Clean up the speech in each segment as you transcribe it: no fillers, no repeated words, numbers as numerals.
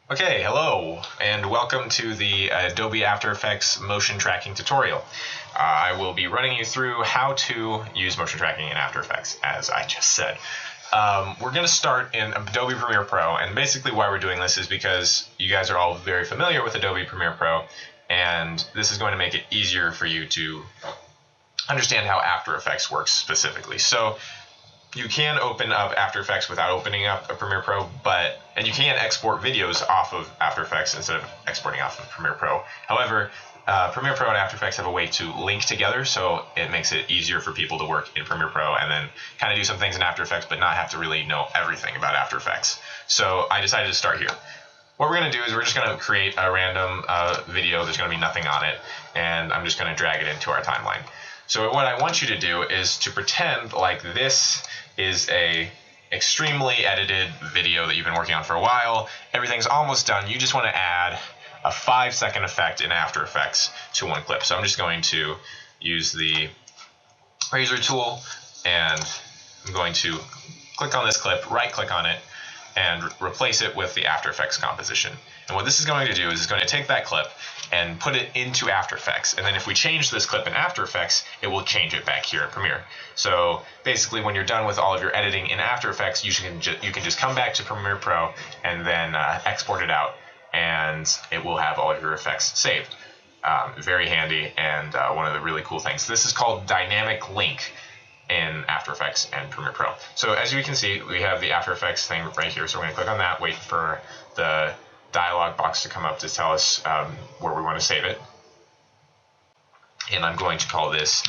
Okay, hello, and welcome to the Adobe After Effects motion tracking tutorial. I will be running you through how to use motion tracking in After Effects, as I just said. We're going to start in Adobe Premiere Pro, and basically why we're doing this is because you guys are all very familiar with Adobe Premiere Pro, and this is going to make it easier for you to understand how After Effects works specifically. So you can open up After Effects without opening up a Premiere Pro, and you can export videos off of After Effects instead of exporting off of Premiere Pro. However, Premiere Pro and After Effects have a way to link together, so it makes it easier for people to work in Premiere Pro and then kind of do some things in After Effects, but not have to really know everything about After Effects. So I decided to start here. What we're going to do is we're just going to create a random video. There's going to be nothing on it, and I'm just going to drag it into our timeline. So what I want you to do is to pretend like this is a extremely edited video that you've been working on for a while. Everything's almost done. You just want to add a 5-second effect in After Effects to one clip. So I'm just going to use the razor tool, and I'm going to click on this clip, right click on it, and replace it with the After Effects composition. And what this is going to do is it's going to take that clip and put it into After Effects. And then if we change this clip in After Effects, it will change it back here in Premiere. So basically, when you're done with all of your editing in After Effects, you can just come back to Premiere Pro and then export it out, and it will have all of your effects saved. Very handy, and one of the really cool things. This is called Dynamic Link in After Effects and Premiere Pro. So as you can see, we have the After Effects thing right here. So we're going to click on that, wait for the dialog box to come up to tell us where we want to save it. And I'm going to call this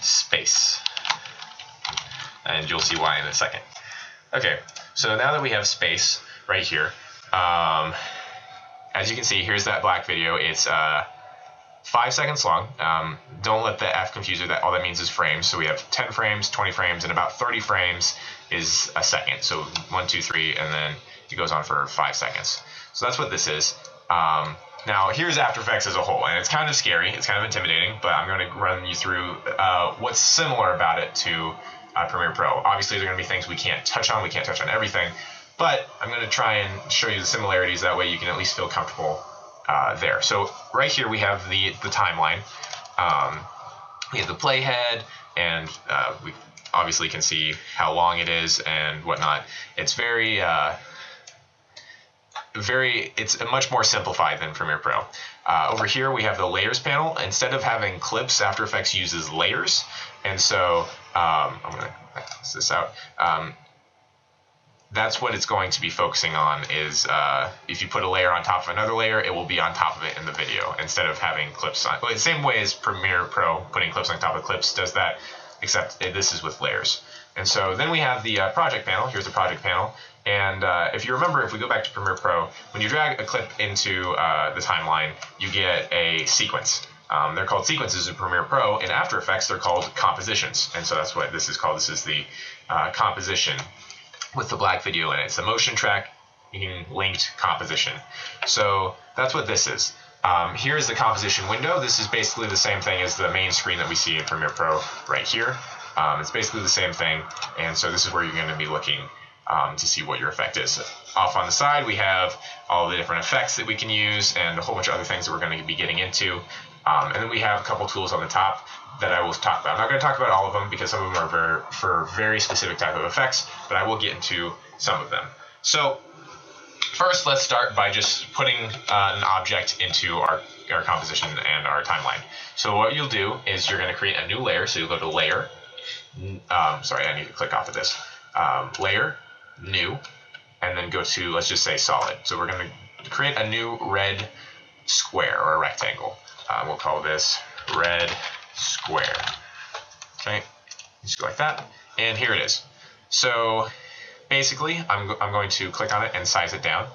space. And you'll see why in a second. Okay, so now that we have space right here, as you can see, here's that black video. It's 5 seconds long. Don't let the F confuse you. All that means is frames. So we have 10 frames, 20 frames, and about 30 frames is a second. So 1, 2, 3, and then it goes on for 5 seconds. So that's what this is. Now here's After Effects as a whole, and it's kind of scary. It's kind of intimidating, but I'm going to run you through what's similar about it to Premiere Pro. Obviously, there are going to be things we can't touch on. We can't touch on everything, but I'm going to try and show you the similarities. That way you can at least feel comfortable there. So right here we have the timeline. We have the playhead, and we obviously can see how long it is and whatnot. It's it's much more simplified than Premiere Pro. Over here we have the layers panel. Instead of having clips, After Effects uses layers, and so I'm going to X this out. That's what it's going to be focusing on is if you put a layer on top of another layer, it will be on top of it in the video instead of having clips on. Well, the same way as Premiere Pro putting clips on top of clips does that, except this is with layers. And so then we have the project panel. Here's the project panel. And if you remember, if we go back to Premiere Pro, when you drag a clip into the timeline, you get a sequence. They're called sequences in Premiere Pro. In After Effects, they're called compositions. And so that's what this is called. This is the composition with the black video in it. It's a motion track linked composition. So that's what this is. Here's the composition window. This is basically the same thing as the main screen that we see in Premiere Pro right here. It's basically the same thing, and so this is where you're going to be looking to see what your effect is. Off on the side, we have all the different effects that we can use and a whole bunch of other things that we're going to be getting into. And then we have a couple tools on the top that I will talk about. I'm not going to talk about all of them because some of them are for very specific type of effects, but I will get into some of them. So first, let's start by just putting an object into our composition and our timeline. So what you'll do is you're going to create a new layer. So you'll go to Layer. Sorry, I need to click off of this. Layer, New, and then go to, let's just say Solid. So we're going to create a new red square or a rectangle. We'll call this red square. Okay, just go like that, and here it is. So basically, I'm going to click on it and size it down,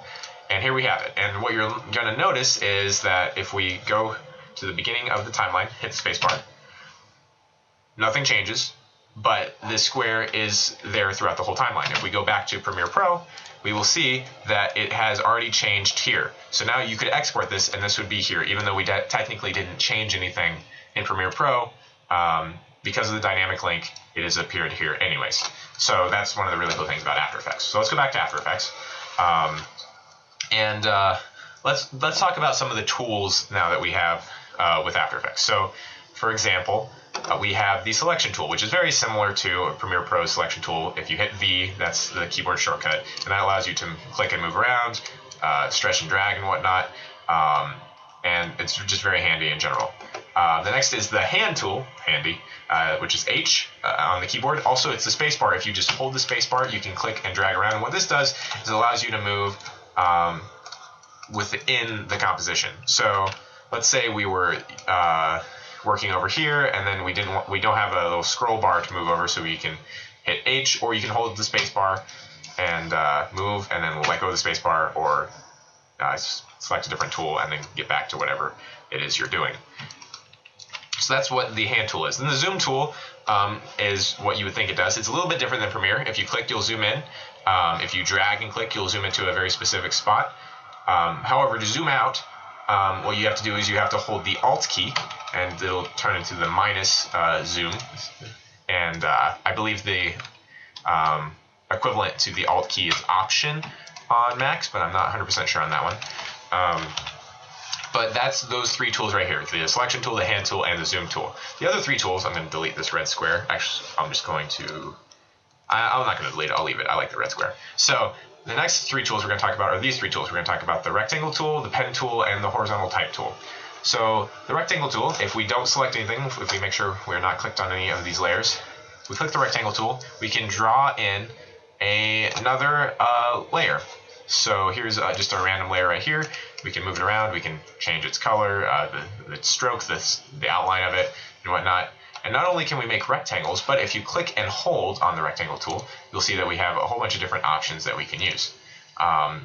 and here we have it. And what you're going to notice is that if we go to the beginning of the timeline, hit the spacebar, nothing changes, but this square is there throughout the whole timeline. If we go back to Premiere Pro, we will see that it has already changed here. So now you could export this, and this would be here, even though we technically didn't change anything in Premiere Pro. Because of the dynamic link, it has appeared here anyways. So that's one of the really cool things about After Effects. So let's go back to After Effects. And let's talk about some of the tools now that we have with After Effects. So, for example, we have the selection tool, which is very similar to a Premiere Pro selection tool. If you hit V, that's the keyboard shortcut, and that allows you to click and move around, stretch and drag and whatnot, and it's just very handy in general. The next is the hand tool, handy, which is H on the keyboard. Also, it's the space bar. If you just hold the space bar, you can click and drag around. And what this does is it allows you to move within the composition. So let's say we were working over here, and then we don't have a little scroll bar to move over, so we can hit H, or you can hold the space bar and move, and then let go of the space bar, or select a different tool and then get back to whatever it is you're doing. So that's what the hand tool is. And the zoom tool is what you would think it does. It's a little bit different than Premiere. If you click, you'll zoom in. If you drag and click, you'll zoom into a very specific spot. However, to zoom out, what you have to do is you have to hold the Alt key, and it'll turn into the minus zoom. And I believe the equivalent to the Alt key is Option on Macs, but I'm not 100% sure on that one. But that's those three tools right here: the selection tool, the hand tool, and the zoom tool. The other three tools, I'm going to delete this red square. Actually, I'm just going to, I'm not going to delete it, I'll leave it. I like the red square. So the next three tools we're going to talk about are these three tools. We're going to talk about the rectangle tool, the pen tool, and the horizontal type tool. So the rectangle tool, if we don't select anything, if we make sure we're not clicked on any of these layers, we click the rectangle tool, we can draw in another layer. So here's just a random layer right here. We can move it around, we can change its color, the stroke, the outline of it, and whatnot. And not only can we make rectangles, but if you click and hold on the rectangle tool, you'll see that we have a whole bunch of different options that we can use.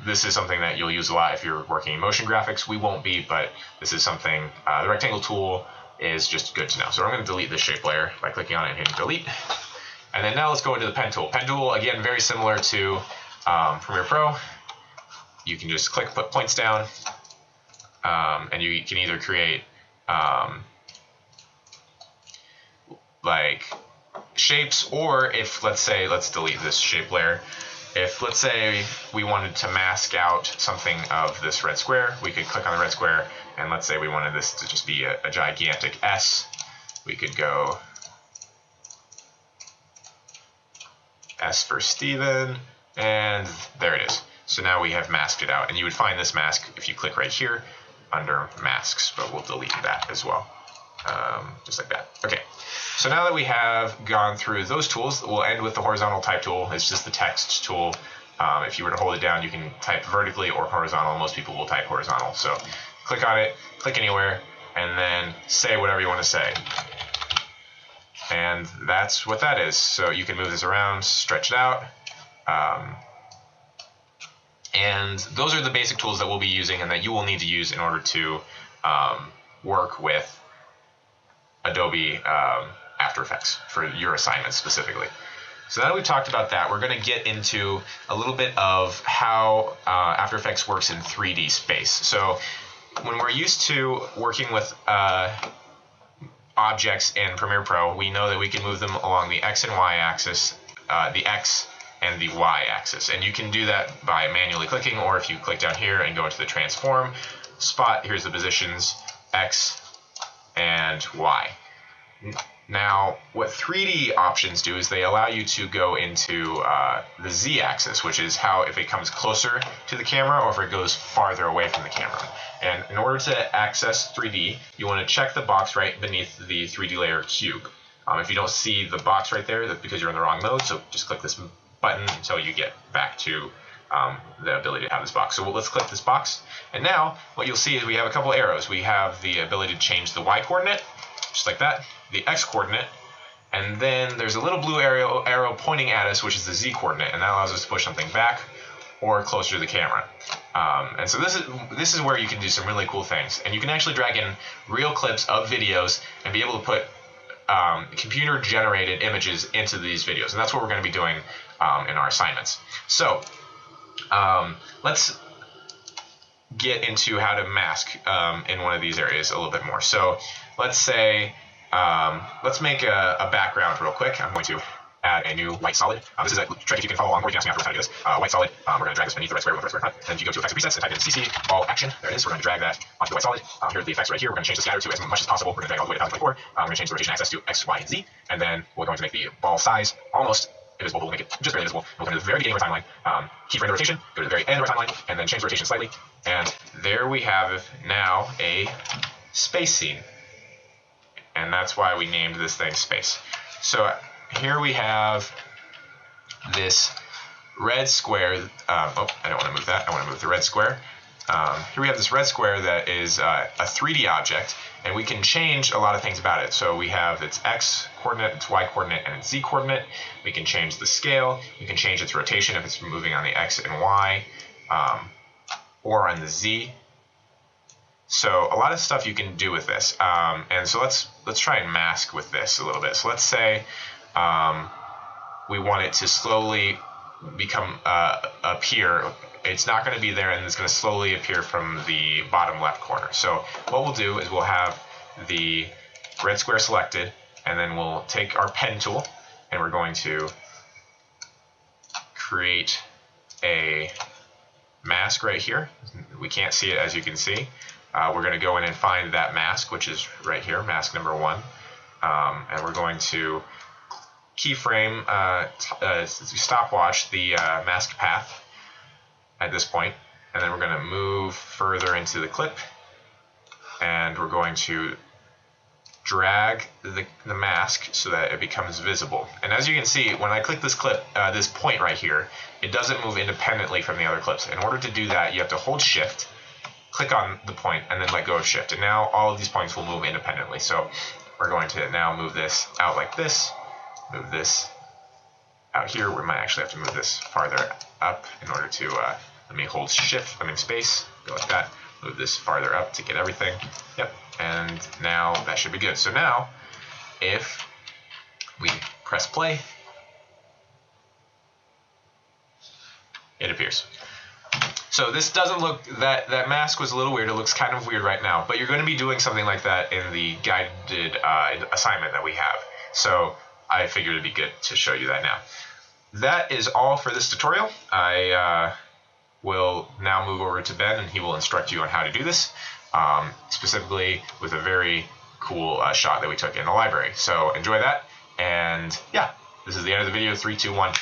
This is something that you'll use a lot if you're working in motion graphics. We won't be, but this is something, the rectangle tool is just good to know. So I'm going to delete this shape layer by clicking on it and hitting delete. And then now let's go into the pen tool. Pen tool, again, very similar to Premiere Pro. You can just click, put points down, and you can either create like shapes, or if, let's say, let's delete this shape layer. If, let's say, we wanted to mask out something of this red square, we could click on the red square, and let's say we wanted this to just be a gigantic S. We could go S for Steven, and there it is. So now we have masked it out, and you would find this mask if you click right here under masks, but we'll delete that as well, just like that. Okay, so now that we have gone through those tools, we'll end with the horizontal type tool. It's just the text tool. If you were to hold it down, you can type vertically or horizontal. Most people will type horizontal. So click on it, click anywhere, and then say whatever you want to say. And that's what that is. So you can move this around, stretch it out. And those are the basic tools that we'll be using and that you will need to use in order to work with Adobe After Effects for your assignments specifically. So now that we've talked about that, we're going to get into a little bit of how After Effects works in 3D space. So when we're used to working with objects in Premiere Pro, we know that we can move them along the X and Y axis, the X and the Y axis. And you can do that by manually clicking, or if you click down here and go into the transform spot, here's the positions X and Y. Now, what 3D options do is they allow you to go into the Z axis, which is how if it comes closer to the camera or if it goes farther away from the camera. And in order to access 3D, you want to check the box right beneath the 3D layer cube. If you don't see the box right there, that's because you're in the wrong mode, so just click this button until you get back to the ability to have this box. So let's click this box, and now what you'll see is we have a couple arrows. We have the ability to change the Y coordinate, just like that, the X coordinate, and then there's a little blue arrow pointing at us, which is the Z coordinate, and that allows us to push something back or closer to the camera. And so this is where you can do some really cool things, and you can actually drag in real clips of videos and be able to put computer generated images into these videos, and that's what we're going to be doing in our assignments. So let's get into how to mask in one of these areas a little bit more. So let's say let's make a background real quick. I'm going to add a new white solid. This is a trick if you can follow along, or you can ask me afterwards how to do this. White solid, we're going to drag this beneath the red square with the red square front. Then if you go to effects and presets and type in CC ball action, there it is. We're going to drag that onto the white solid. Here's the effects right here. We're going to change the scatter to as much as possible. We're going to drag all the way to 1024. We're going to change the rotation axis to X, Y, and Z. And then we're going to make the ball size almost invisible, but we'll make it just barely visible. We'll come to the very beginning of our timeline, keyframe the rotation, go to the very end of our timeline, and then change the rotation slightly. And there we have now a space scene. And that's why we named this thing space. So here we have this red square. Oh, I don't want to move that. I want to move the red square. Here we have this red square that is a 3D object, and we can change a lot of things about it. So we have its X coordinate, its Y coordinate, and its Z coordinate. We can change the scale. We can change its rotation if it's moving on the X and Y, or on the Z. So a lot of stuff you can do with this. And so let's try and mask with this a little bit. So let's say we want it to slowly become appear. It's not going to be there, and it's going to slowly appear from the bottom left corner. So what we'll do is we'll have the red square selected, and then we'll take our pen tool, and we're going to create a mask right here. We can't see it, as you can see. We're going to go in and find that mask, which is right here, mask number 1. And we're going to keyframe, stopwatch the mask path at this point. And then we're going to move further into the clip. And we're going to drag the mask so that it becomes visible. And as you can see, when I click this clip, this point right here, it doesn't move independently from the other clips. In order to do that, you have to hold Shift, click on the point, and then let go of Shift. And now all of these points will move independently. So we're going to now move this out like this, move this out here. We might actually have to move this farther up in order to, let me hold Shift, space, go like that, move this farther up to get everything. Yep, and now that should be good. So now, if we press play, it appears. So this doesn't look, that mask was a little weird. It looks kind of weird right now, but you're going to be doing something like that in the guided assignment that we have. So I figured it'd be good to show you that now. That is all for this tutorial. I will now move over to Ben, and he will instruct you on how to do this, specifically with a very cool shot that we took in the library. So enjoy that, and yeah, this is the end of the video. 3, 2, 1.